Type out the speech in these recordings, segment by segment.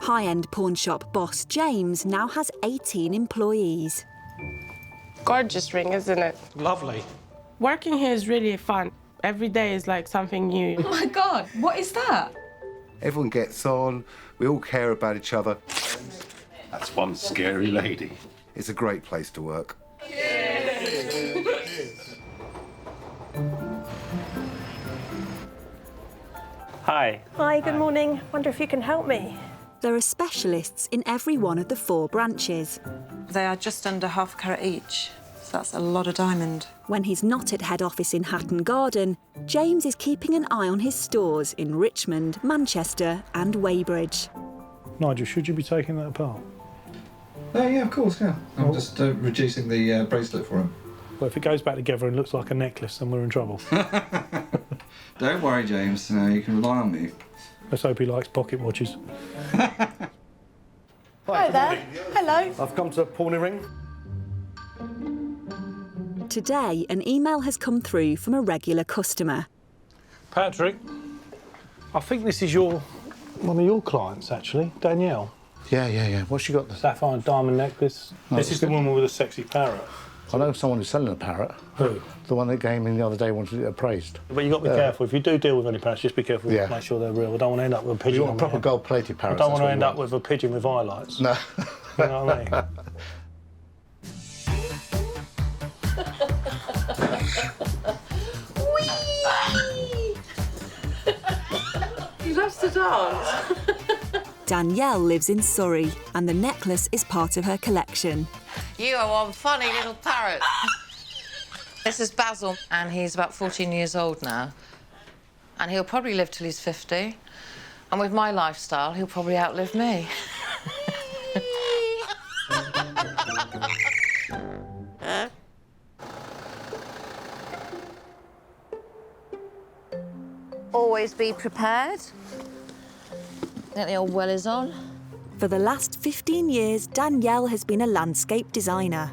High-end pawn shop boss James now has 18 employees. Gorgeous ring, isn't it? Lovely. Working here is really fun. Every day is like something new. Oh my God, what is that? Everyone gets on, we all care about each other. That's one scary lady. It's a great place to work. Hi. Hi, good morning. Wonder if you can help me. There are specialists in every one of the 4 branches. They are just under half a carat each, so that's a lot of diamond. When he's not at head office in Hatton Garden, James is keeping an eye on his stores in Richmond, Manchester and Weybridge. Nigel, should you be taking that apart? Yeah, of course, yeah. I'm just reducing the bracelet for him. Well, if it goes back together and looks like a necklace, then we're in trouble. Don't worry, James. You can rely on me. Let's hope he likes pocket watches. Hi there. Hello. I've come to pawn a ring. Today, an email has come through from a regular customer. Patrick, I think this is one of your clients, actually, Danielle. Yeah. What's she got there? Sapphire and diamond necklace. No, This is the woman with a sexy parrot. I know someone who's selling a parrot. Who? The one that came in the other day wanted it appraised. But you've got to be careful. If you do deal with any parrots, just be careful. Yeah. Make sure they're real. I don't want to end up with a pigeon. You want a proper on my head. gold-plated parrot. I don't want to end up with a pigeon with highlights. No. You know what I mean? He loves to dance. Danielle lives in Surrey and the necklace is part of her collection. You are one funny little parrot. This is Basil, and he's about 14 years old now. And he'll probably live till he's 50. And with my lifestyle, he'll probably outlive me. Always be prepared. Think the old well is on. For the last 15 years, Danielle has been a landscape designer.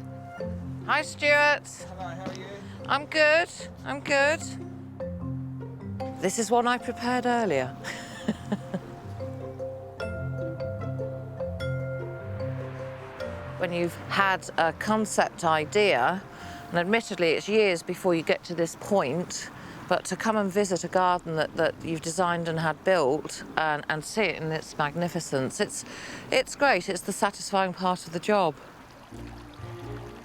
Hi, Stuart. Hello, how are you? I'm good. I'm good. This is one I prepared earlier. When you've had a concept idea, and admittedly it's years before you get to this point, but to come and visit a garden that you've designed and had built and see it in its magnificence, it's great. It's the satisfying part of the job.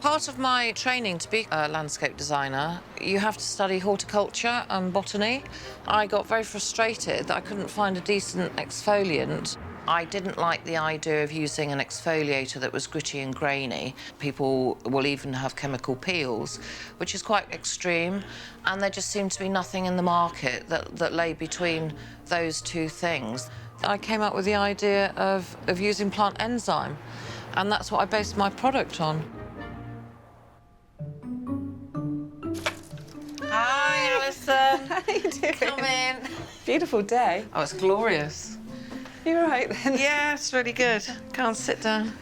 Part of my training to be a landscape designer, you have to study horticulture and botany. I got very frustrated that I couldn't find a decent exfoliant. I didn't like the idea of using an exfoliator that was gritty and grainy. People will even have chemical peels, which is quite extreme, and there just seemed to be nothing in the market that lay between those two things. I came up with the idea of using plant enzyme, and that's what I based my product on. Hi, Alison. How are you doing? Come in. Beautiful day. Oh, it's glorious. You all right then? Yeah, it's really good. Can't sit down.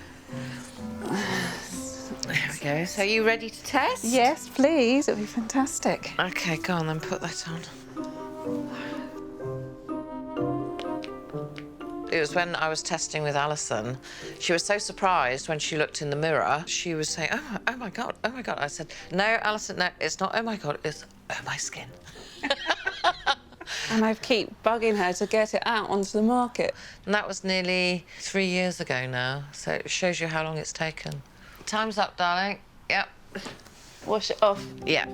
There we go. So, are you ready to test? Yes, please. It'll be fantastic. OK, go on then, put that on. It was when I was testing with Alison. She was so surprised when she looked in the mirror. She was saying, oh my God, oh my God. I said, no, Alison, no, it's not oh my God, it's oh my skin. And I keep bugging her to get it out onto the market. And that was nearly 3 years ago now, so it shows you how long it's taken. Time's up, darling. Yep. Wash it off. Yeah.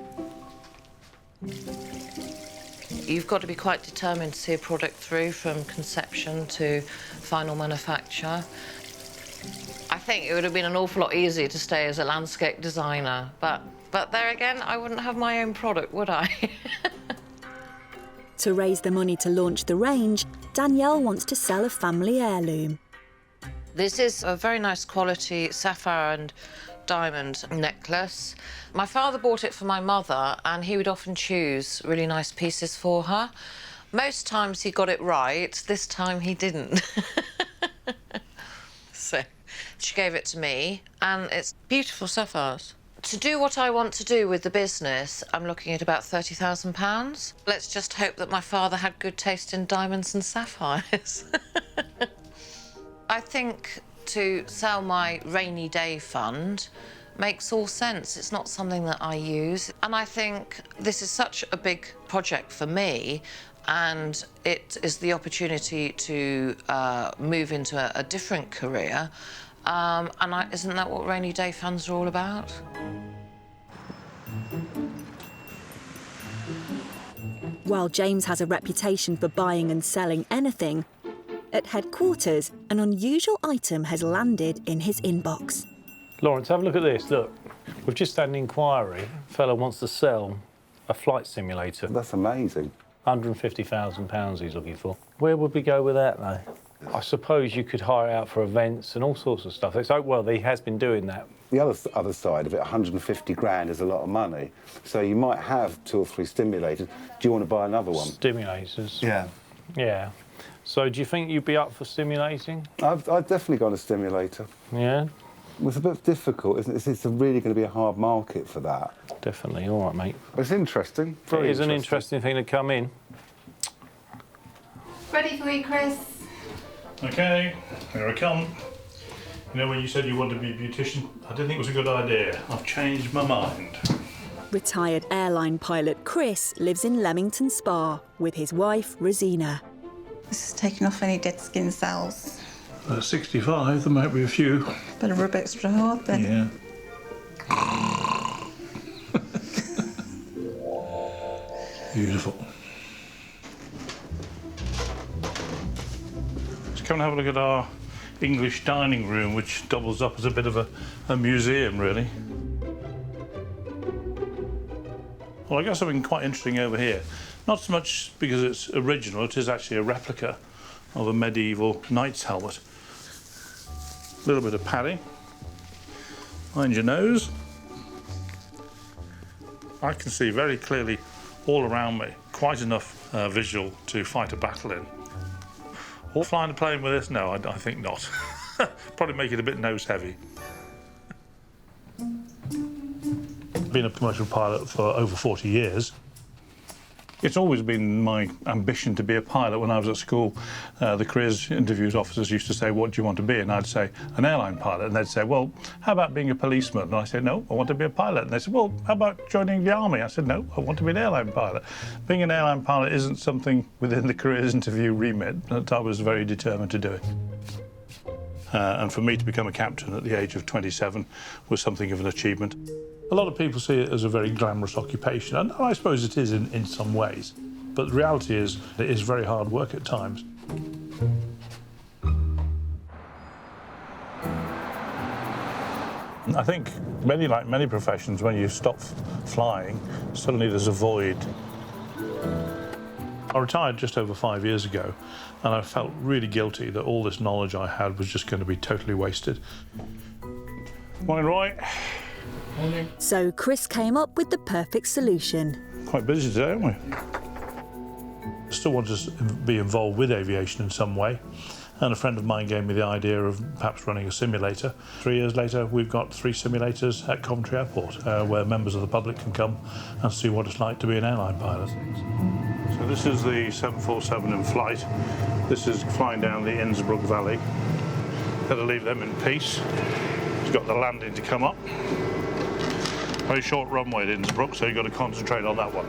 You've got to be quite determined to see a product through from conception to final manufacture. I think it would have been an awful lot easier to stay as a landscape designer, but there again, I wouldn't have my own product, would I? To raise the money to launch the range, Danielle wants to sell a family heirloom. This is a very nice quality sapphire and diamond necklace. My father bought it for my mother, and he would often choose really nice pieces for her. Most times he got it right, this time he didn't. So she gave it to me, and it's beautiful sapphires. To do what I want to do with the business, I'm looking at about £30,000. Let's just hope that my father had good taste in diamonds and sapphires. I think to sell my rainy day fund makes all sense. It's not something that I use. And I think this is such a big project for me, and it is the opportunity to move into a different career. Isn't that what rainy day funds are all about? While James has a reputation for buying and selling anything, at headquarters, an unusual item has landed in his inbox. Lawrence, have a look at this. Look, we've just had an inquiry. A fellow wants to sell a flight simulator. That's amazing. £150,000 he's looking for. Where would we go with that, though? I suppose you could hire it out for events and all sorts of stuff. It's, well, he has been doing that. The other side of it, 150 grand is a lot of money. So you might have 2 or 3 stimulators. Do you want to buy another one? Stimulators? Yeah. Yeah. So do you think you'd be up for stimulating? I've definitely got a stimulator. Yeah? It's a bit difficult, isn't it? It's really going to be a hard market for that. Definitely. All right, mate. It's interesting. It is an interesting thing to come in. Ready for you, Chris? OK, here I come. You know, when you said you wanted to be a beautician, I didn't think it was a good idea. I've changed my mind. Retired airline pilot Chris lives in Leamington Spa with his wife, Rosina. This is taking off any dead skin cells. At 65, there might be a few. Better rub extra hard then. Yeah. Beautiful. Let's come and have a look at our English dining room, which doubles up as a bit of a museum, really. Well, I got something quite interesting over here. Not so much because it's original, it is actually a replica of a medieval knight's helmet. A little bit of padding. Mind your nose. I can see very clearly all around me, quite enough visual to fight a battle in. Or flying a plane with this? No, I think not. Probably make it a bit nose heavy. Been a commercial pilot for over 40 years. It's always been my ambition to be a pilot. When I was at school, the careers interviews officers used to say, what do you want to be? And I'd say, an airline pilot. And they'd say, well, how about being a policeman? And I said, no, I want to be a pilot. And they said, well, how about joining the army? I said, no, I want to be an airline pilot. Being an airline pilot isn't something within the careers interview remit, but I was very determined to do it. And for me to become a captain at the age of 27 was something of an achievement. A lot of people see it as a very glamorous occupation, and I suppose it is in some ways. But the reality is, it is very hard work at times. I think, like many professions, when you stop flying, suddenly there's a void. I retired just over 5 years ago, and I felt really guilty that all this knowledge I had was just going to be totally wasted. Morning, Roy. Morning. So Chris came up with the perfect solution. Quite busy today, aren't we? Still want to be involved with aviation in some way, and a friend of mine gave me the idea of perhaps running a simulator. 3 years later, we've got 3 simulators at Coventry Airport, where members of the public can come and see what it's like to be an airline pilot. So this is the 747 in flight. This is flying down the Innsbruck Valley. Better leave them in peace. It's got the landing to come up. Very short runway at Innsbruck, so you've got to concentrate on that one.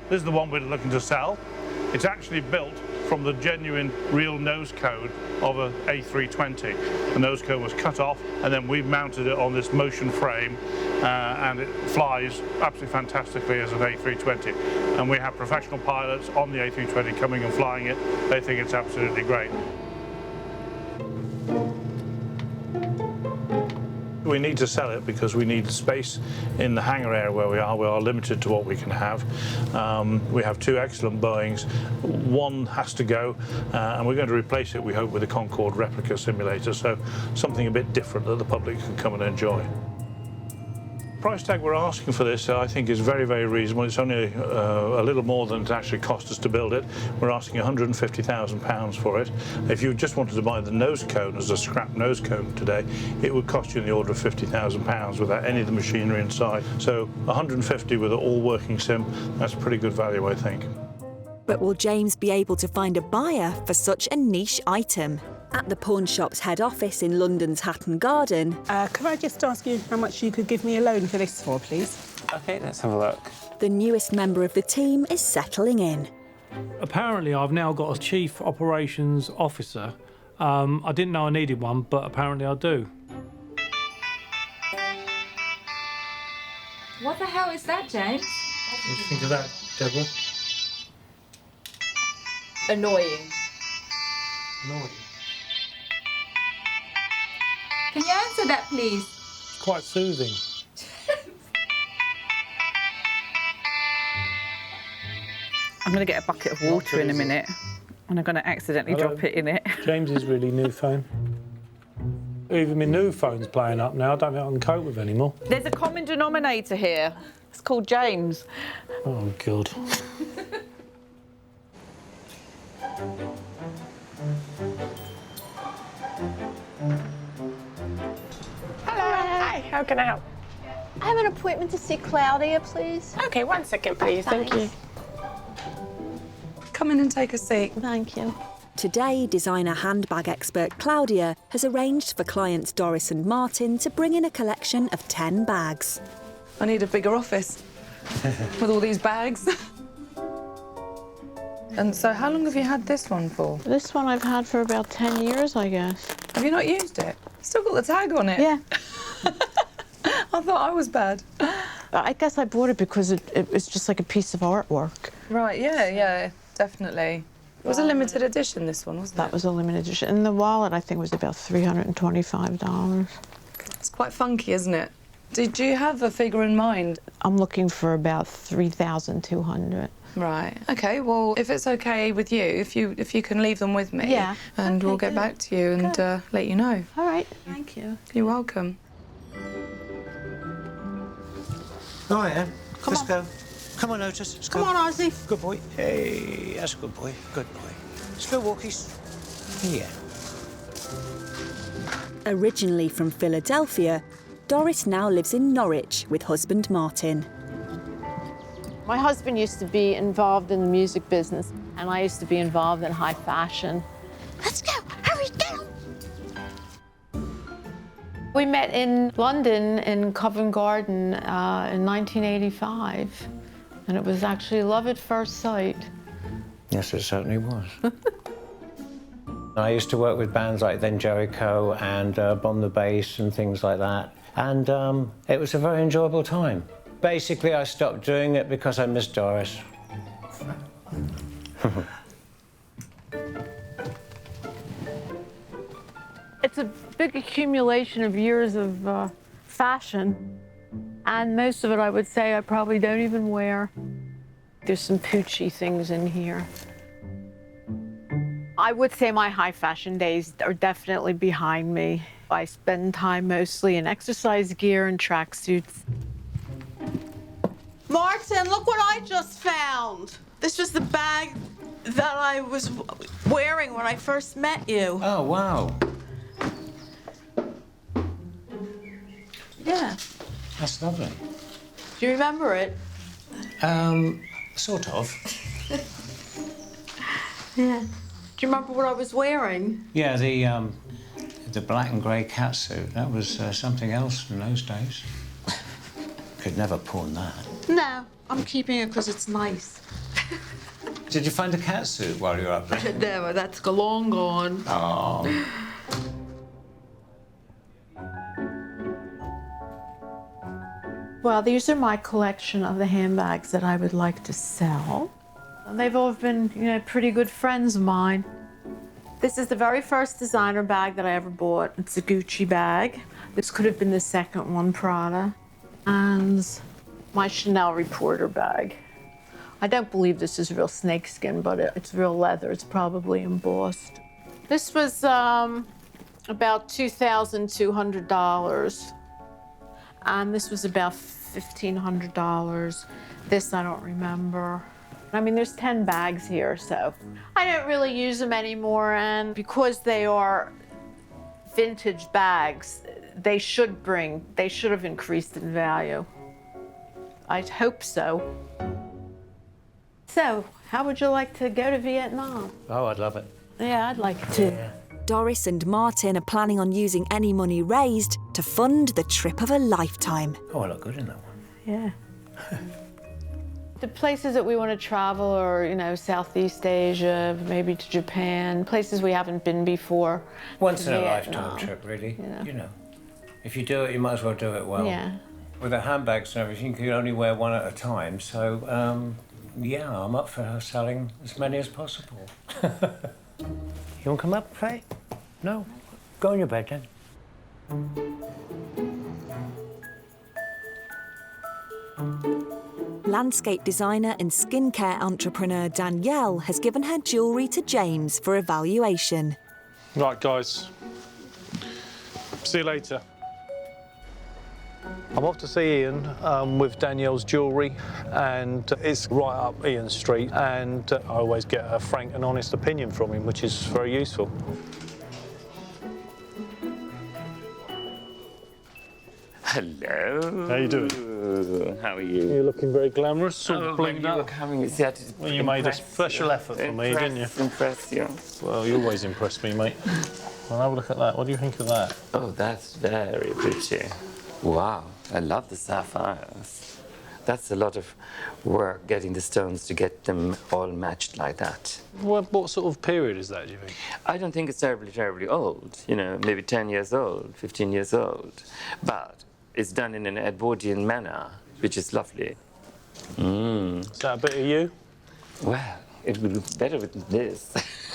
This is the one we're looking to sell. It's actually built from the genuine, real nose cone of an A320. The nose cone was cut off, and then we've mounted it on this motion frame, and it flies absolutely fantastically as an A320. And we have professional pilots on the A320 coming and flying it. They think it's absolutely great. We need to sell it because we need space in the hangar area where we are. We are limited to what we can have. We have 2 excellent Boeings. One has to go, and we're going to replace it, we hope, with a Concorde replica simulator, so something a bit different that the public can come and enjoy. The price tag we're asking for this, I think, is very, very reasonable. It's only a little more than it actually cost us to build it. We're asking £150,000 for it. If you just wanted to buy the nose cone as a scrap nose cone today, it would cost you in the order of £50,000 without any of the machinery inside. So 150 with an all-working sim, that's pretty good value, I think. But will James be able to find a buyer for such a niche item? At the pawn shop's head office in London's Hatton Garden, Could I just ask you how much you could give me a loan for this for, please? Okay, let's have a look. the newest member of the team is settling in. Apparently, I've now got a Chief Operations Officer. I didn't know I needed one, but apparently I do. What the hell is that, James? What do you think of that, Deborah? Annoying. Annoying. Can you answer that, please? It's quite soothing. I'm going to get a bucket of water in a minute, and I'm going to accidentally drop it in it. James's really new phone. Even my new phone's playing up now. I don't think I can cope with anymore. There's a common denominator here. It's called James. Oh, God. Hello. Hi, how can I help? I have an appointment to see Claudia, please. Okay, 1 second, please. Thank you. Come in and take a seat. Thank you. Today, designer handbag expert Claudia has arranged for clients Doris and Martin to bring in a collection of 10 bags. I need a bigger office with all these bags. And so how long have you had this one for? This one I've had for about 10 years, I guess. Have you not used it? Still got the tag on it? Yeah. I thought I was bad. I guess I bought it because it was just like a piece of artwork. Right, yeah, definitely. It was a limited edition, this one, wasn't it? That was a limited edition. And the wallet, I think, was about $325. It's quite funky, isn't it? Did you have a figure in mind? I'm looking for about 3,200. Right. Okay. Well, if it's okay with you, if you can leave them with me, yeah, and okay, we'll get back to you and let you know. All right. Thank you. You're welcome. All right, Anne. Let's go. Come on, Otis. Let's go. Come on, Ozzy. Good boy. Hey, that's a good boy. Good boy. Slow walkies. Yeah. Originally from Philadelphia, Doris now lives in Norwich with husband Martin. My husband used to be involved in the music business, and I used to be involved in high fashion. Let's go. Hurry, go. We met in London in Covent Garden in 1985, and it was actually love at first sight. Yes, it certainly was. I used to work with bands like Then Jericho and Bomb the Bass and things like that, and it was a very enjoyable time. Basically, I stopped doing it because I missed Doris. It's a big accumulation of years of fashion, and most of it, I would say, I probably don't even wear. There's some poochy things in here. I would say my high fashion days are definitely behind me. I spend time mostly in exercise gear and tracksuits. Martin, look what I just found. This was the bag that I was wearing when I first met you. Oh, wow. Yeah. That's lovely. Do you remember it? Sort of. Yeah. Do you remember what I was wearing? Yeah, the black and grey catsuit, that was something else in those days. Could never pawn that. No, I'm keeping it because it's nice. Did you find a catsuit while you were up there? No, that's long gone. Oh. Well, these are my collection of the handbags that I would like to sell. They've all been, pretty good friends of mine. This is the very first designer bag that I ever bought. It's a Gucci bag. This could have been the second one, Prada. And my Chanel Reporter bag. I don't believe this is real snakeskin, but it's real leather. It's probably embossed. This was about $2,200. And this was about $1,500. This I don't remember. I mean, there's 10 bags here, so I don't really use them anymore. And because they are vintage bags, they should have increased in value. I'd hope so. So, how would you like to go to Vietnam? Oh, I'd love it. Yeah, I'd like to. Yeah. Doris and Martin are planning on using any money raised to fund the trip of a lifetime. Oh, I look good in that one. Yeah. The places that we want to travel are, you know, Southeast Asia, maybe to Japan, places we haven't been before. Once in a Vietnam. lifetime trip, really. Yeah. You know, if you do it, you might as well do it well. Yeah. With the handbags and everything, you can only wear one at a time. So, yeah, I'm up for selling as many as possible. You want to come up, Faye? No? Go in your bed then. Landscape designer and skincare entrepreneur Danielle has given her jewellery to James for evaluation. Right, guys. See you later. I'm off to see Ian with Danielle's jewellery, and it's right up Ian Street, and I always get a frank and honest opinion from him, which is very useful. Hello. How you doing? How are you? You're looking very glamorous, sort of blinged you were up. coming, you said Well, you made a special effort for me, didn't you? Impress you. Well, you always impress me, mate. Well, have a look at that. What do you think of that? Oh, that's very pretty. Wow, I love the sapphires. That's a lot of work getting the stones to get them all matched like that. What sort of period is that, do you think? I don't think it's terribly old. You know, maybe 10 years old, 15 years old. But it's done in an Edwardian manner, which is lovely. Is that a bit of you? Well, it would look better with this.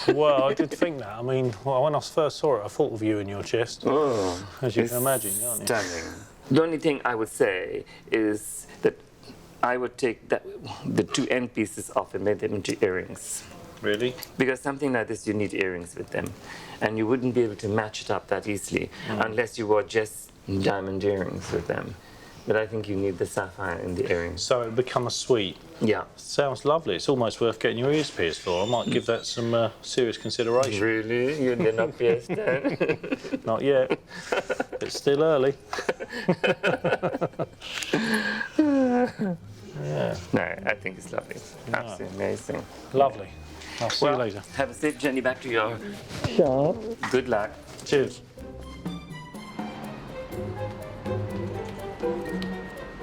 Well, I did think that. I mean, when I first saw it, I thought of you in your chest. Oh, as you can imagine, aren't you? Stunning. The only thing I would say is that I would take the two end pieces off and make them into earrings. Really? Because something like this, you need earrings with them. And you wouldn't be able to match it up that easily unless you wore just diamond earrings with them. But I think you need the sapphire in the earrings. So it would become a suite? Yeah. Sounds lovely. It's almost worth getting your ears pierced for. I might give that some serious consideration. Really? You're not pierced then? Not yet. It's still early. Yeah. No, I think it's lovely. Absolutely amazing. Lovely. I'll see you later. Have a safe journey back to your shop. Good luck. Cheers.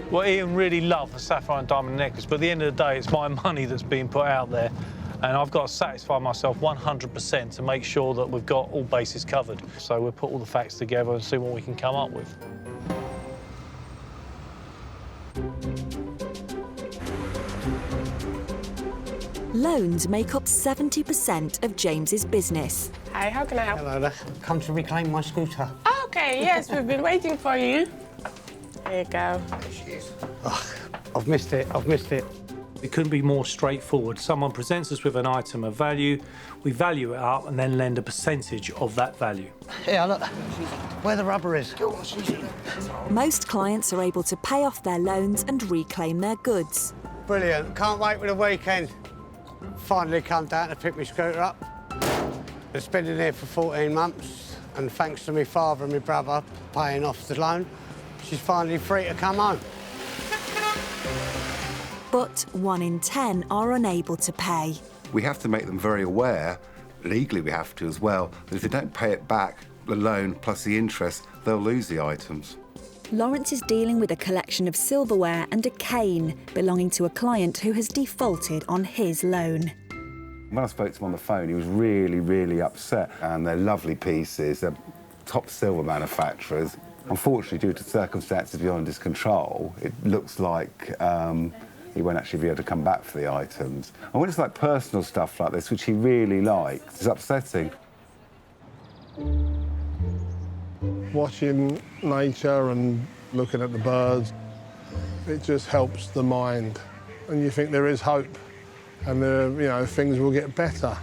Well, Ian really loved the sapphire and diamond necklace, but at the end of the day, it's my money that's being put out there, and I've got to satisfy myself 100% to make sure that we've got all bases covered. So we'll put all the facts together and see what we can come up with. Loans make up 70% of James's business. Hi, how can I help? Hello there. Come to reclaim my scooter. Okay, yes, we've been waiting for you. There you go. I've missed it. It couldn't be more straightforward. Someone presents us with an item of value, we value it up and then lend a percentage of that value. Yeah, look, where the rubber is. Most clients are able to pay off their loans and reclaim their goods. Brilliant. Can't wait for the weekend. Finally come down to pick my scooter up. It's been in here for 14 months, and thanks to my father and my brother paying off the loan, she's finally free to come home. But 1 in 10 are unable to pay. We have to make them very aware, legally we have to as well, that if they don't pay it back, the loan plus the interest, they'll lose the items. Lawrence is dealing with a collection of silverware and a cane belonging to a client who has defaulted on his loan. When I spoke to him on the phone, he was really, really upset. And they're lovely pieces, they're top silver manufacturers. Unfortunately, due to circumstances beyond his control, it looks like he won't actually be able to come back for the items. And when it's like personal stuff like this, which he really likes, it's upsetting. Watching nature and looking at the birds, it just helps the mind. And you think there is hope and things will get better.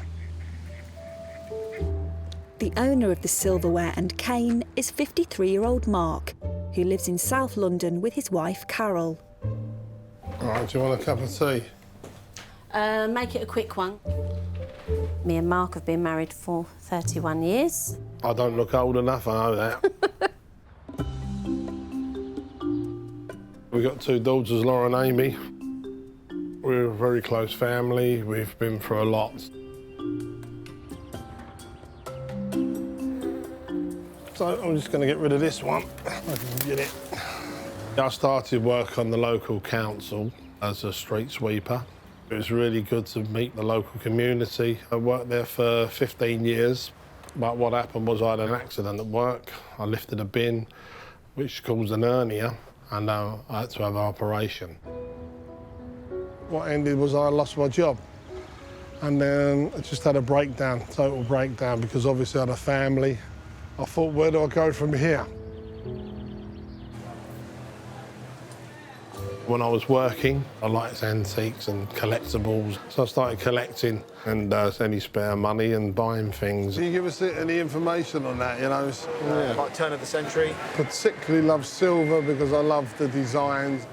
The owner of the silverware and cane is 53-year-old Mark, who lives in South London with his wife, Carol. All right, do you want a cup of tea? Make it a quick one. Me and Mark have been married for 31 years. I don't look old enough, I know that. We've got 2 daughters, Laura and Amy. We're a very close family. We've been through a lot. So I'm just going to get rid of this one. I can get it. I started work on the local council as a street sweeper. It was really good to meet the local community. I worked there for 15 years, but what happened was I had an accident at work. I lifted a bin, which caused an hernia, and I had to have an operation. What ended was I lost my job, and then I just had a breakdown, total breakdown, because obviously I had a family. I thought, where do I go from here? When I was working, I liked antiques and collectibles, so I started collecting and any spare money and buying things. Can you give us any information on that, you know? Like turn of the century? Particularly love silver because I love the designs.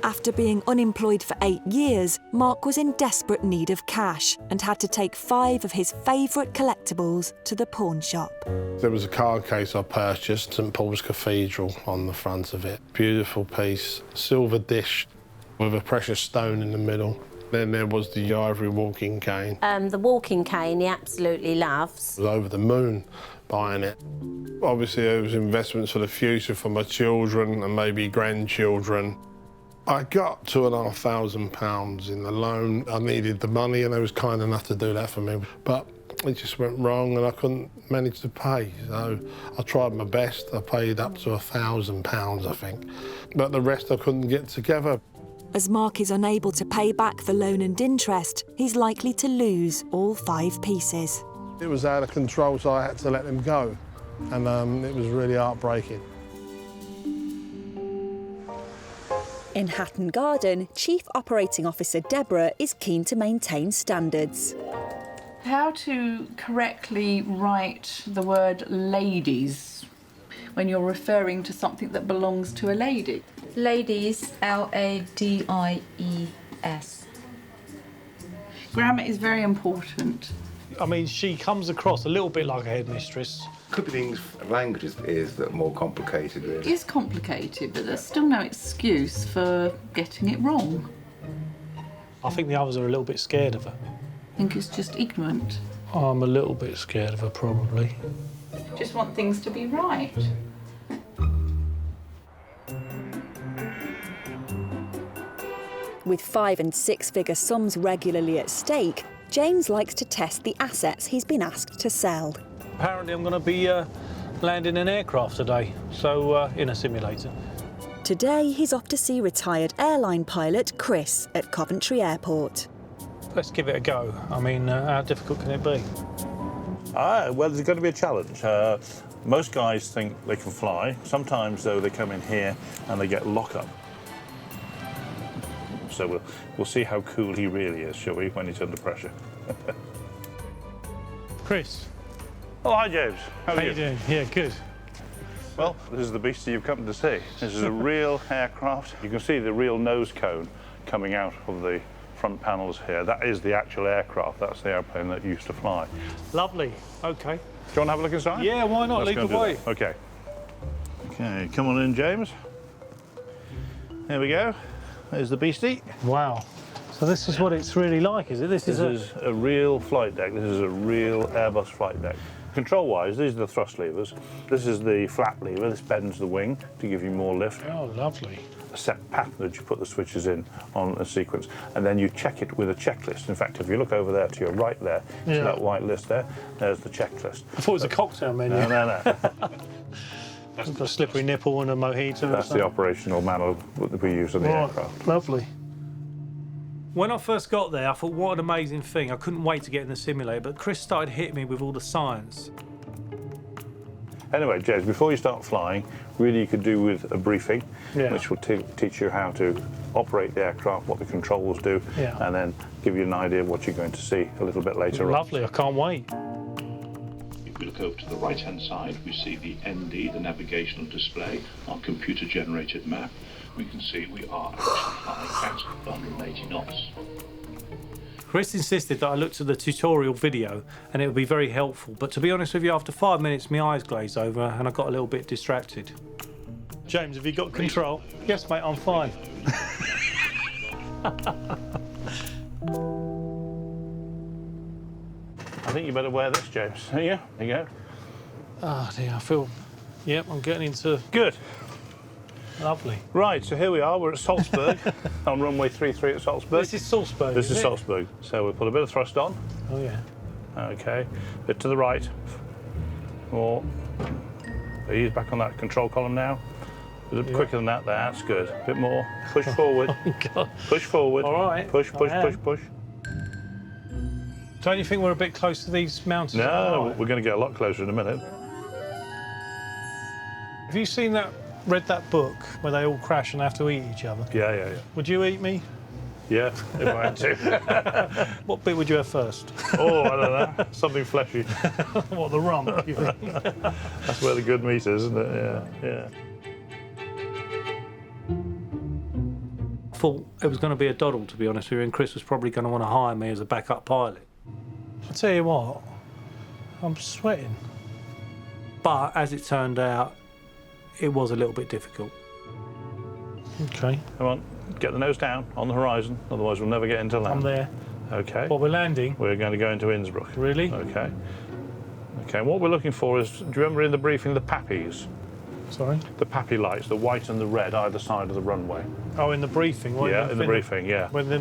After being unemployed for 8 years, Mark was in desperate need of cash and had to take 5 of his favourite collectibles to the pawn shop. There was a card case I purchased, St Paul's Cathedral on the front of it. Beautiful piece, silver dish with a precious stone in the middle. Then there was the ivory walking cane. The walking cane he absolutely loves. I was over the moon buying it. Obviously it was investments for the future for my children and maybe grandchildren. I got £2,500 in the loan. I needed the money and they was kind enough to do that for me. But it just went wrong and I couldn't manage to pay. So I tried my best. I paid up to £1,000, I think. But the rest I couldn't get together. As Mark is unable to pay back the loan and interest, he's likely to lose all 5 pieces. It was out of control, so I had to let them go. And it was really heartbreaking. In Hatton Garden, Chief Operating Officer Deborah is keen to maintain standards. How to correctly write the word ladies when you're referring to something that belongs to a lady? Ladies, Ladies. Grammar is very important. I mean, she comes across a little bit like a headmistress. Could be things, languages is that are more complicated, It really. is complicated, but there's still no excuse for getting it wrong. I think the others are a little bit scared of her. I think it's just ignorant. I'm a little bit scared of her, probably. Just want things to be right. With 5- and 6-figure sums regularly at stake, James likes to test the assets he's been asked to sell. Apparently I'm going to be landing an aircraft today, so in a simulator. Today, he's off to see retired airline pilot Chris at Coventry Airport. Let's give it a go. I mean, how difficult can it be? Well, there's going to be a challenge. Most guys think they can fly. Sometimes, though, they come in here and they get lock-up. So we'll see how cool he really is, shall we, when he's under pressure. Chris. Oh, hi, James. How are you doing? Yeah, good. Well, this is the beastie you've come to see. This is a real aircraft. You can see the real nose cone coming out of the front panels here. That is the actual aircraft. That's the airplane that used to fly. Lovely. OK. Do you want to have a look inside? Yeah, why not? Let's Lead the way. OK. OK, come on in, James. Here we go. There's the beastie. Wow. So this is what it's really like, is it? This is a real flight deck. This is a real Airbus flight deck. Control-wise, these are the thrust levers. This is the flap lever. This bends the wing to give you more lift. Oh, lovely. A set pattern that you put the switches in on a sequence, and then you check it with a checklist. In fact, if you look over there to your right there, see that white list there? There's the checklist. I thought it was a cocktail menu. No. That's a slippery nipple and a mojito. That's the operational manual that we use on the aircraft. Lovely. When I first got there, I thought, what an amazing thing. I couldn't wait to get in the simulator, but Chris started hitting me with all the science. Anyway, Jez, before you start flying, really you could do with a briefing, which will teach you how to operate the aircraft, what the controls do, and then give you an idea of what you're going to see a little bit later on. Lovely, I can't wait. If we look over to the right-hand side, we see the ND, the navigational display, our computer-generated map. We can see we are actually flying at 180 knots. Chris insisted that I looked at the tutorial video and it would be very helpful, but to be honest with you, after 5 minutes my eyes glazed over and I got a little bit distracted. James, have you got control? Yes, mate, I'm fine. better wear this, James. There you go. Oh dear, I feel... Yep, I'm getting into... Good. Lovely. Right, so here we are. We're at Salzburg, on runway 33 at Salzburg. This is Salzburg, This is it? Salzburg. So we'll put a bit of thrust on. Oh, yeah. OK. Bit to the right. More. Ease back on that control column now. A little quicker than that. That's good. A bit more. Push forward. Oh, God. Push forward. All right. Push, push, push, push. Don't you think we're a bit close to these mountains? No, we're going to get a lot closer in a minute. Have you seen that, read that book where they all crash and have to eat each other? Yeah. Would you eat me? Yeah, if I had to. What bit would you have first? Oh, I don't know. Something fleshy. What, the rump, you think? That's where the good meat is, isn't it? Yeah. I thought it was going to be a doddle, to be honest with you, and Chris was probably going to want to hire me as a backup pilot. I tell you what, I'm sweating. But as it turned out, it was a little bit difficult. OK. Come on, get the nose down on the horizon, otherwise we'll never get into land. I'm there. OK. Well, we're landing. We're going to go into Innsbruck. Really? OK. OK, what we're looking for is, do you remember in the briefing, the pappies? Sorry? The pappy lights, the white and the red either side of the runway. Oh, in the briefing? Yeah, in the briefing, yeah. When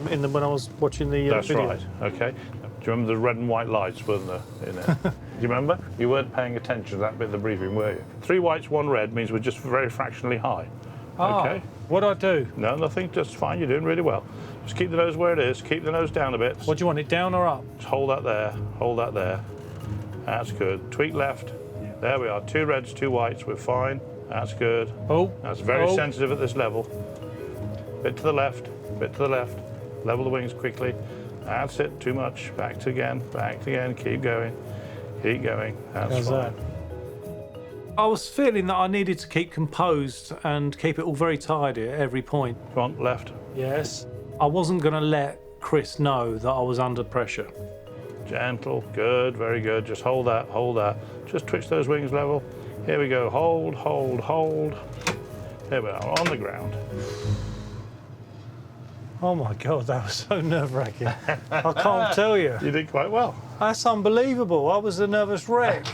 I was watching the That's video. right, OK. Do you remember the red and white lights, weren't there, in it? Do you remember? You weren't paying attention to that bit of the briefing, were you? 3 whites, 1 red means we're just very fractionally high. Oh, OK? What do I do? No, nothing, just fine, you're doing really well. Just keep the nose where it is, keep the nose down a bit. What do you want, it down or up? Just hold that there, hold that there. That's good. Tweak left. There we are, 2 reds, 2 whites, we're fine. That's good. Oh. That's very sensitive at this level. Bit to the left, bit to the left. Level the wings quickly. That's it, too much. Back to again, keep going. Keep going, that's fine. I was feeling that I needed to keep composed and keep it all very tidy at every point. Come on, left. Yes. I wasn't going to let Chris know that I was under pressure. Gentle, good, very good. Just hold that, hold that. Just twitch those wings level. Here we go, hold, hold, hold. There we are, on the ground. Oh my God, that was so nerve-wracking. I can't tell you. You did quite well. That's unbelievable. I was a nervous wreck.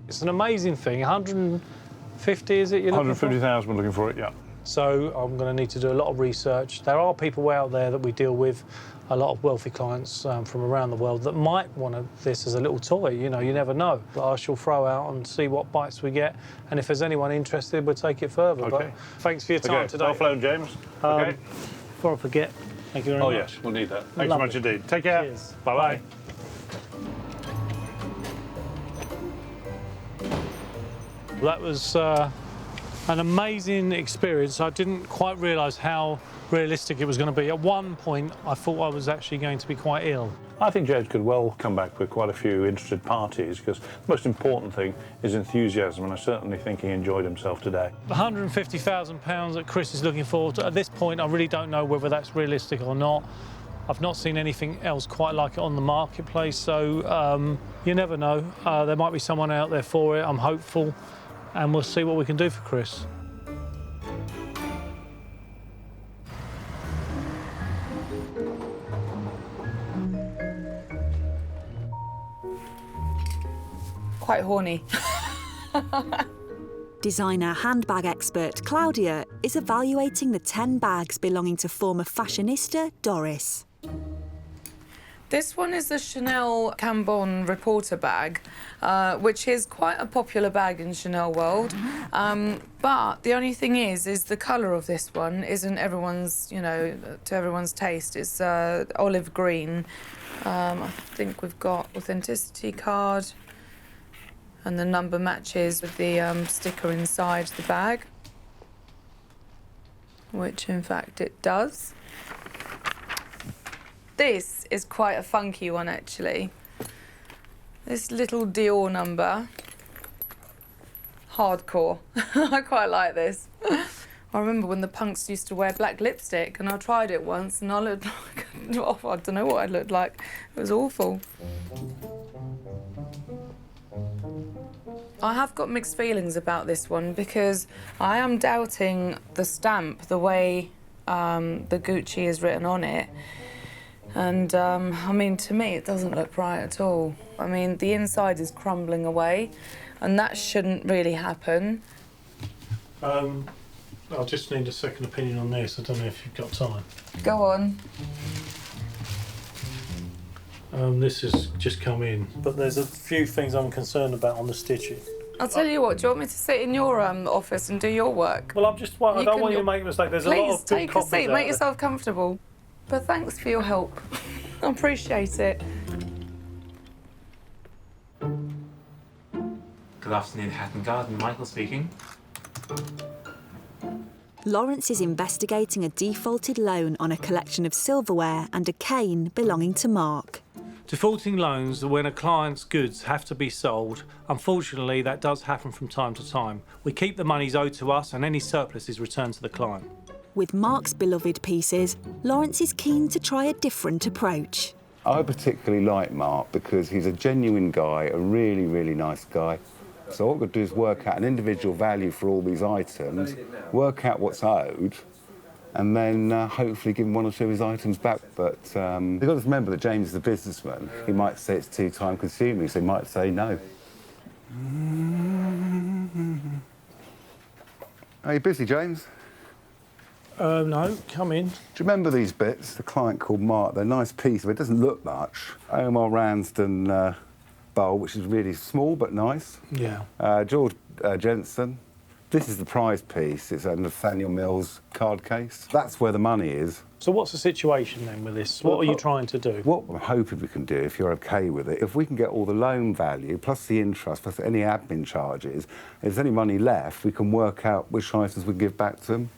It's an amazing thing. 150, is it? 150,000, we're looking for it, yeah. So I'm going to need to do a lot of research. There are people out there that we deal with, a lot of wealthy clients from around the world that might want this as a little toy. You know, you never know. But I shall throw out and see what bites we get. And if there's anyone interested, we'll take it further. Okay. But thanks for your time today. Well flown, James. Okay. Before I forget, thank you very much. Oh, yes, we'll need that. Thanks so much indeed. Take care. Cheers. Bye-bye. That was an amazing experience. I didn't quite realise how realistic it was going to be. At one point, I thought I was actually going to be quite ill. I think James could well come back with quite a few interested parties, because the most important thing is enthusiasm, and I certainly think he enjoyed himself today. £150,000 that Chris is looking for, at this point, I really don't know whether that's realistic or not. I've not seen anything else quite like it on the marketplace, so you never know. There might be someone out there for it. I'm hopeful, and we'll see what we can do for Chris. Quite horny. Designer handbag expert Claudia is evaluating the 10 bags belonging to former fashionista Doris. This one is the Chanel Cambon reporter bag, which is quite a popular bag in Chanel world. But the only thing is the colour of this one isn't everyone's, you know, to everyone's taste. It's olive green. I think we've got authenticity card, and the number matches with the sticker inside the bag, which in fact it does. This is quite a funky one, actually. This little Dior number. Hardcore. I quite like this. I remember when the punks used to wear black lipstick, and I tried it once, and I looked like... oh, I don't know what I looked like. It was awful. I have got mixed feelings about this one, because I am doubting the stamp, the way the Gucci is written on it. And, I mean, to me, it doesn't look right at all. I mean, the inside is crumbling away, and that shouldn't really happen. I just need a second opinion on this. I don't know if you've got time. Go on. This has just come in, but there's a few things I'm concerned about on the stitching. I'll tell you what, do you want me to sit in your office and do your work? Well, I don't want you to make a mistake. There's a lot of Please, good take a copies seat, out make there. yourself comfortable. But thanks for your help. I appreciate it. Good afternoon, Hatton Garden. Michael speaking. Lawrence is investigating a defaulted loan on a collection of silverware and a cane belonging to Mark. Defaulting loans are when a client's goods have to be sold. Unfortunately, that does happen from time to time. We keep the monies owed to us and any surplus is returned to the client. With Mark's beloved pieces, Lawrence is keen to try a different approach. I particularly like Mark because he's a genuine guy, a really, really nice guy. So what we're going to do is work out an individual value for all these items, work out what's owed, and then hopefully give him one or two of his items back. But you've got to remember that James is a businessman. He might say it's too time-consuming, so he might say no. Are you busy, James? No, come in. Do you remember these bits? The client called Mark, they're a nice piece, but it doesn't look much. Omar Ransden bowl, which is really small but nice. Yeah. George Jensen. This is the prize piece. It's a Nathaniel Mills card case. That's where the money is. So what's the situation then with this? What are you trying to do? What I'm hoping we can do, if you're OK with it, if we can get all the loan value, plus the interest, plus any admin charges, if there's any money left, we can work out which items we give back to them.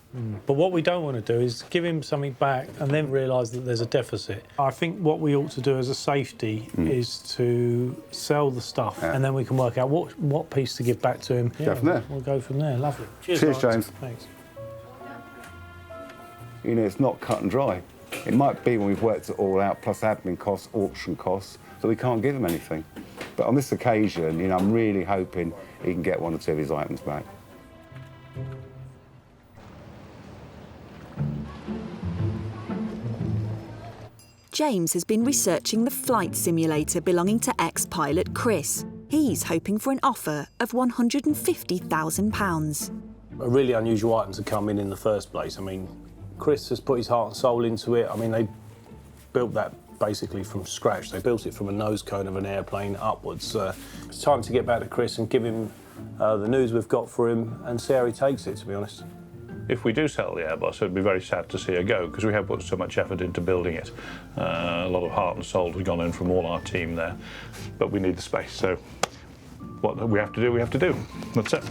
But what we don't want to do is give him something back and then realise that there's a deficit. I think what we ought to do as a safety is to sell the stuff and then we can work out what piece to give back to him. Yeah, Definitely. We'll go from there. Lovely. Cheers, Cheers, Lawrence. James. Thanks. You know, it's not cut and dry. It might be when we've worked it all out, plus admin costs, auction costs, that we can't give him anything. But on this occasion, you know, I'm really hoping he can get one or two of his items back. James has been researching the flight simulator belonging to ex-pilot Chris. He's hoping for an offer of £150,000. A really unusual item to come in the first place. I mean, Chris has put his heart and soul into it. I mean, they built that basically from scratch. They built it from a nose cone of an airplane upwards. It's time to get back to Chris and give him the news we've got for him and see how he takes it, to be honest. If we do sell the Airbus, it'd be very sad to see it go, because we have put so much effort into building it. A lot of heart and soul has gone in from all our team there, but we need the space, so what we have to do, we have to do. That's it.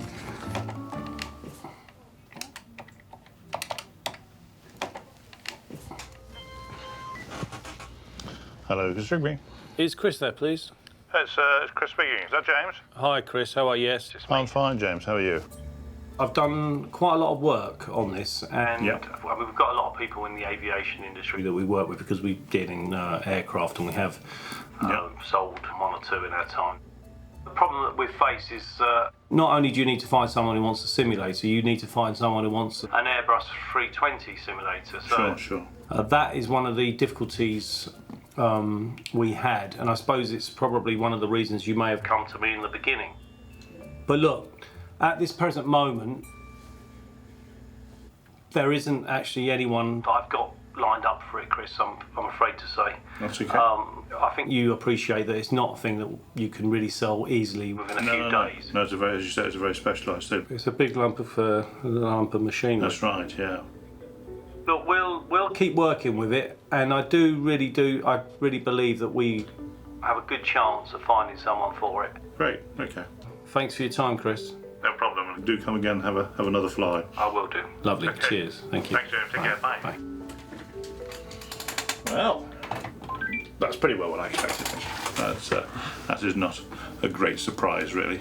Hello, this is Rigby. Is Chris there, please? It's Chris speaking. Is that James? Hi, Chris. How are you? Yes. I'm fine, James. How are you? I've done quite a lot of work on this, and Yep. well, we've got a lot of people in the aviation industry that we work with because we deal in aircraft, and we have sold one or two in our time. The problem that we face is not only do you need to find someone who wants a simulator, you need to find someone who wants an Airbus 320 simulator. So Sure. That is one of the difficulties we had, and I suppose it's probably one of the reasons you may have come to me in the beginning. But look, at this present moment, there isn't actually anyone I've got lined up for it, Chris, I'm afraid to say. That's okay. I think you appreciate that it's not a thing that you can really sell easily within a few days. No, it's a very, as you say, it's a very specialised thing. It's a big lump of machinery. That's right, yeah. Look, we'll keep working with it, and I really believe that we have a good chance of finding someone for it. Great, okay. Thanks for your time, Chris. No problem. Do come again, have another fly. I will do. Lovely. Okay. Cheers. Thank you. Thanks, James. Take care. Bye. Well, that's pretty well what I expected. That is not a great surprise, really.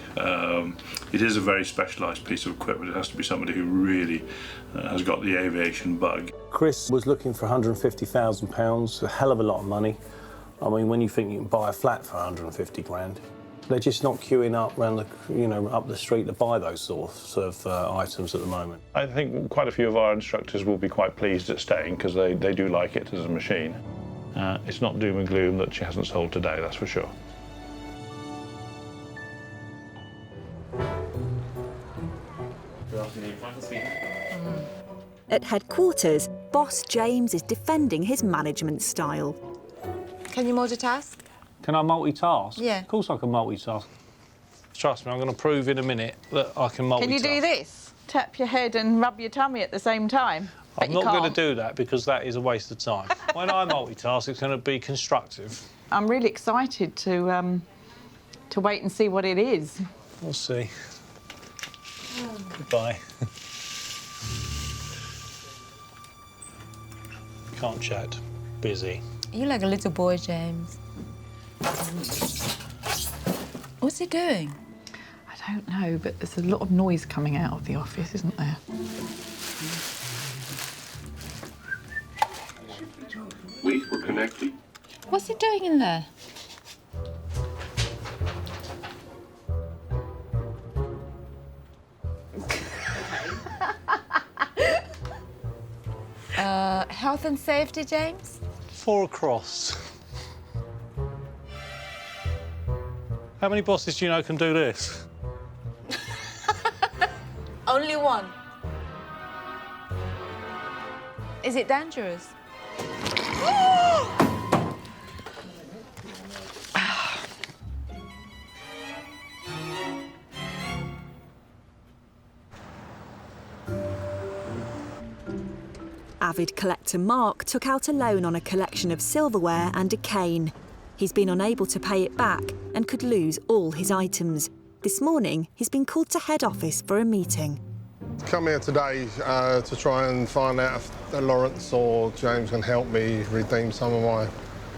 It is a very specialised piece of equipment. It has to be somebody who really has got the aviation bug. Chris was looking for £150,000, a hell of a lot of money. I mean, when you think you can buy a flat for 150 grand, they're just not queuing up around the, up the street to buy those sorts of items at the moment. I think quite a few of our instructors will be quite pleased at staying because they do like it as a machine. It's not doom and gloom that she hasn't sold today, that's for sure. Good afternoon, Michael speaking. At headquarters, boss James is defending his management style. Can you multitask? Can I multitask? Yeah. Of course I can multitask. Trust me, I'm going to prove in a minute that I can multitask. Can you do this? Tap your head and rub your tummy at the same time? I'm not going to do that because that is a waste of time. When I multitask, it's going to be constructive. I'm really excited to wait and see what it is. We'll see. Goodbye. Can't chat. Busy. You like a little boy, James. What's he doing? I don't know, but there's a lot of noise coming out of the office, isn't there? We're connected. What's he doing in there? Health and safety, James? 4 across. How many bosses do you know can do this? Only one. Is it dangerous? Avid collector Mark took out a loan on a collection of silverware and a cane. He's been unable to pay it back and could lose all his items. This morning, he's been called to head office for a meeting. Come here today to try and find out if Lawrence or James can help me redeem some of my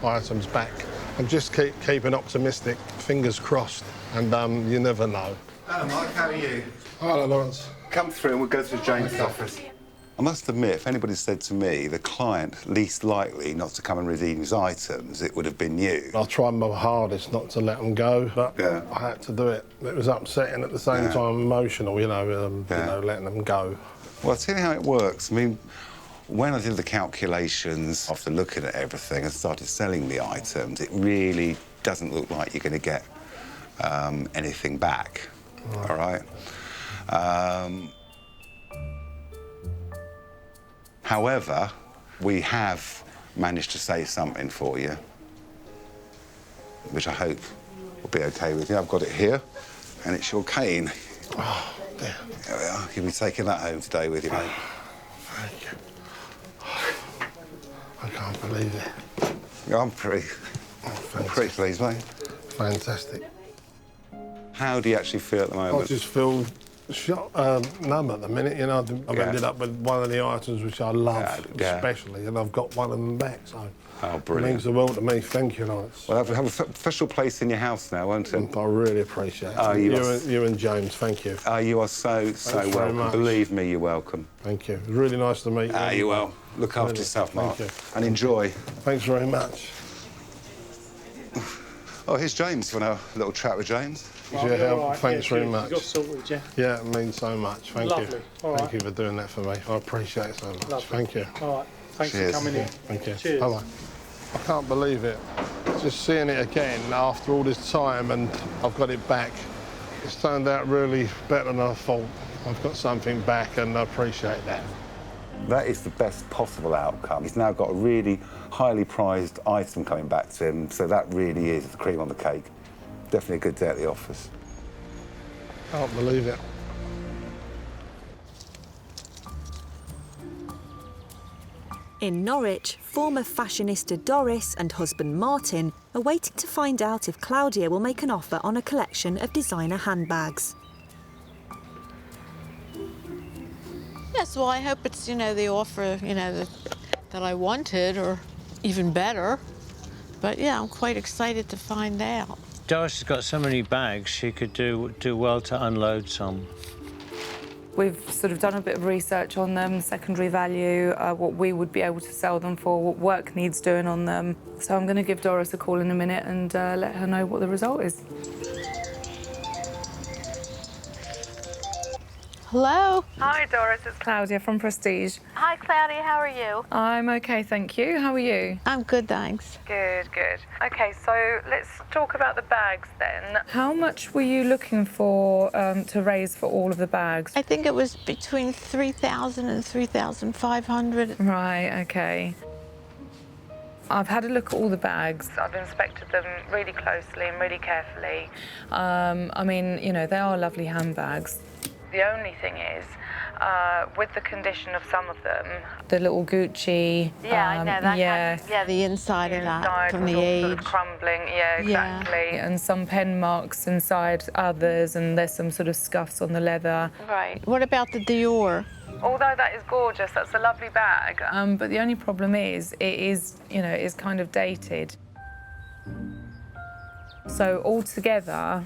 items back. I'm just keeping optimistic, fingers crossed, and you never know. Hello, Mark, how are you? Hello, Lawrence. Come through and we'll go to James' office. I must admit, if anybody said to me the client least likely not to come and redeem his items, it would have been you. I tried my hardest not to let them go, but I had to do it. It was upsetting at the same time, emotional, you know, letting them go. Well, I'll tell you how it works. I mean, when I did the calculations after looking at everything and started selling the items, it really doesn't look like you're going to get anything back, all right? However, we have managed to save something for you, which I hope will be OK with you. I've got it here, and it's your cane. Oh, dear. There we are. You'll be taking that home today with you, mate. Thank you. I can't believe it. I'm pretty pleased, mate. Fantastic. How do you actually feel at the moment? I just feel numb at the minute, you know. I've ended up with one of the items which I love, especially, and I've got one of them back, so... Oh, it brilliant. means the world to me. Thank you, Lawrence. Well, have a special place in your house now, won't it? I really appreciate it. Oh, you and James, thank you. You are so very welcome. much. Believe me, you're welcome. Thank you. It was really nice to meet you. You will. Look after yourself, Mark. Thank you. And enjoy. Thanks very much. Oh, here's James. You want a little chat with James? Your help. Thanks very much. You got sorted, yeah? Yeah, it means so much. Thank Lovely. you. All Thank right. you for doing that for me. I appreciate it so much. Lovely. Thank you. All right. Thanks Cheers. for coming in. Thank you. Cheers. Bye-bye. I can't believe it. Just seeing it again after all this time and I've got it back. It's turned out really better than I thought. I've got something back and I appreciate that. That is the best possible outcome. He's now got a really highly prized item coming back to him, so that really is the cream on the cake. Definitely a good day at the office. I can't believe it. In Norwich, former fashionista Doris and husband Martin are waiting to find out if Claudia will make an offer on a collection of designer handbags. Yes, well, I hope it's, the offer, that I wanted, or even better. But yeah, I'm quite excited to find out. Doris has got so many bags, she could do well to unload some. We've sort of done a bit of research on them, secondary value, what we would be able to sell them for, what work needs doing on them. So I'm going to give Doris a call in a minute and let her know what the result is. Hello. Hi, Doris. It's Claudia from Prestige. Hi, Claudia. How are you? I'm okay, thank you. How are you? I'm good, thanks. Good, good. Okay, so let's talk about the bags then. How much were you looking for to raise for all of the bags? I think it was between 3,000 and 3,500. Right, okay. I've had a look at all the bags. I've inspected them really closely and really carefully. I mean, you know, they are lovely handbags. The only thing is, with the condition of some of them, the little Gucci. Yeah, I know that. Yeah, the inside of that inside from was the all age. sort of crumbling. Yeah, exactly. And some pen marks inside others, and there's some sort of scuffs on the leather. Right. What about the Dior? Although that is gorgeous, that's a lovely bag. But the only problem is, it is, you know, it's kind of dated. So altogether,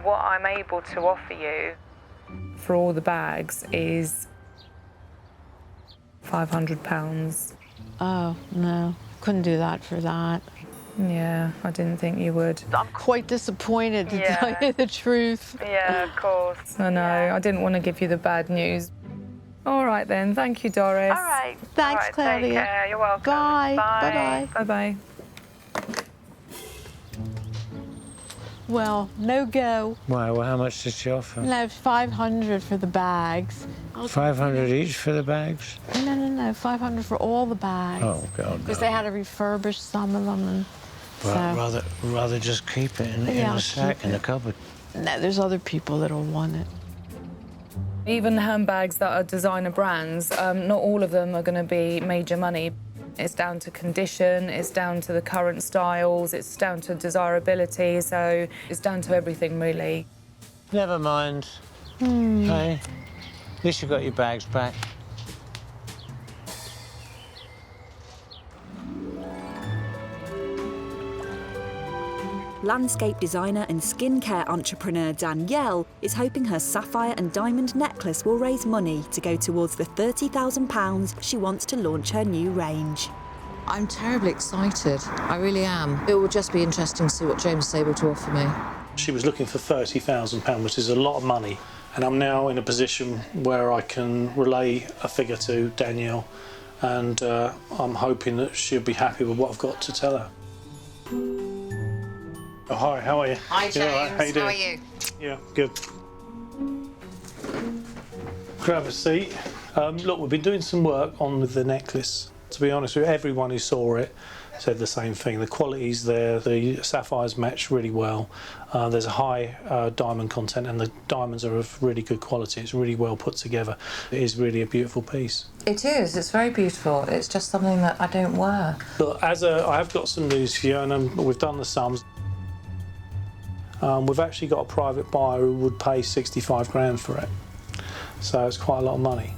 what I'm able to offer you for all the bags is £500. Oh, no. Couldn't do that for that. Yeah, I didn't think you would. I'm quite disappointed, to tell you the truth. Yeah, of course. I know. I didn't want to give you the bad news. All right then. Thank you, Doris. All right. Thanks, All right, Claudia. Take care. You're welcome. Bye. Bye. Bye-bye. Bye-bye. Well, no go. Why? Well, how much did she offer? No, 500 for the bags. 500 each for the bags? No, 500 for all the bags. Oh, God, Because no. they had to refurbish some of them. And so. Rather just keep it in Yeah, a I'll sack keep in it. the cupboard. No, there's other people that'll want it. Even handbags that are designer brands, not all of them are going to be major money. It's down to condition, it's down to the current styles, it's down to desirability, so it's down to everything, really. Never mind. Hey, at least you got your bags back. Landscape designer and skincare entrepreneur Danielle is hoping her sapphire and diamond necklace will raise money to go towards the £30,000 she wants to launch her new range. I'm terribly excited. I really am. It will just be interesting to see what James is able to offer me. She was looking for £30,000, which is a lot of money. And I'm now in a position where I can relay a figure to Danielle, and I'm hoping that she'll be happy with what I've got to tell her. Oh, hi, how are you? Hi, James. All right? How you doing? How are you? Yeah, good. Grab a seat. Look, we've been doing some work on with the necklace. To be honest with you, everyone who saw it said the same thing. The quality's there, the sapphires match really well. There's a high diamond content, and the diamonds are of really good quality. It's really well put together. It is really a beautiful piece. It is. It's very beautiful. It's just something that I don't wear. Look, I have got some news for you, and we've done the sums. We've actually got a private buyer who would pay 65 grand for it. So it's quite a lot of money.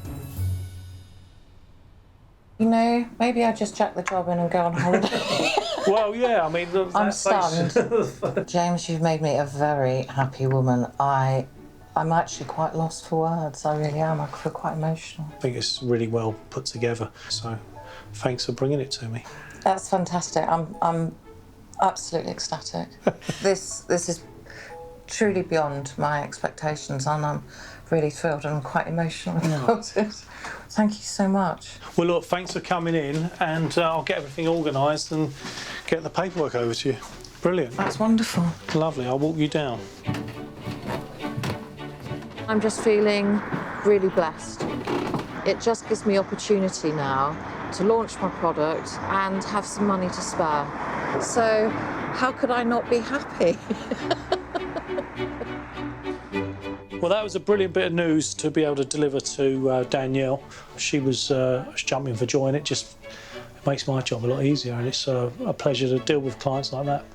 You know, maybe I'll just jack the job in and go on holiday. Well, yeah, I mean... I'm stunned. James, you've made me a very happy woman. I'm actually quite lost for words. I really am. I feel quite emotional. I think it's really well put together. So thanks for bringing it to me. That's fantastic. I'm absolutely ecstatic. This is truly beyond my expectations, and I'm really thrilled and quite emotional about it. Thank you so much. Well, look, thanks for coming in, and I'll get everything organised and get the paperwork over to you. Brilliant. That's wonderful. Lovely. I'll walk you down. I'm just feeling really blessed. It just gives me opportunity now to launch my product and have some money to spare. So how could I not be happy? Well, that was a brilliant bit of news to be able to deliver to Danielle. She was jumping for joy, and it just makes my job a lot easier, and it's a pleasure to deal with clients like that.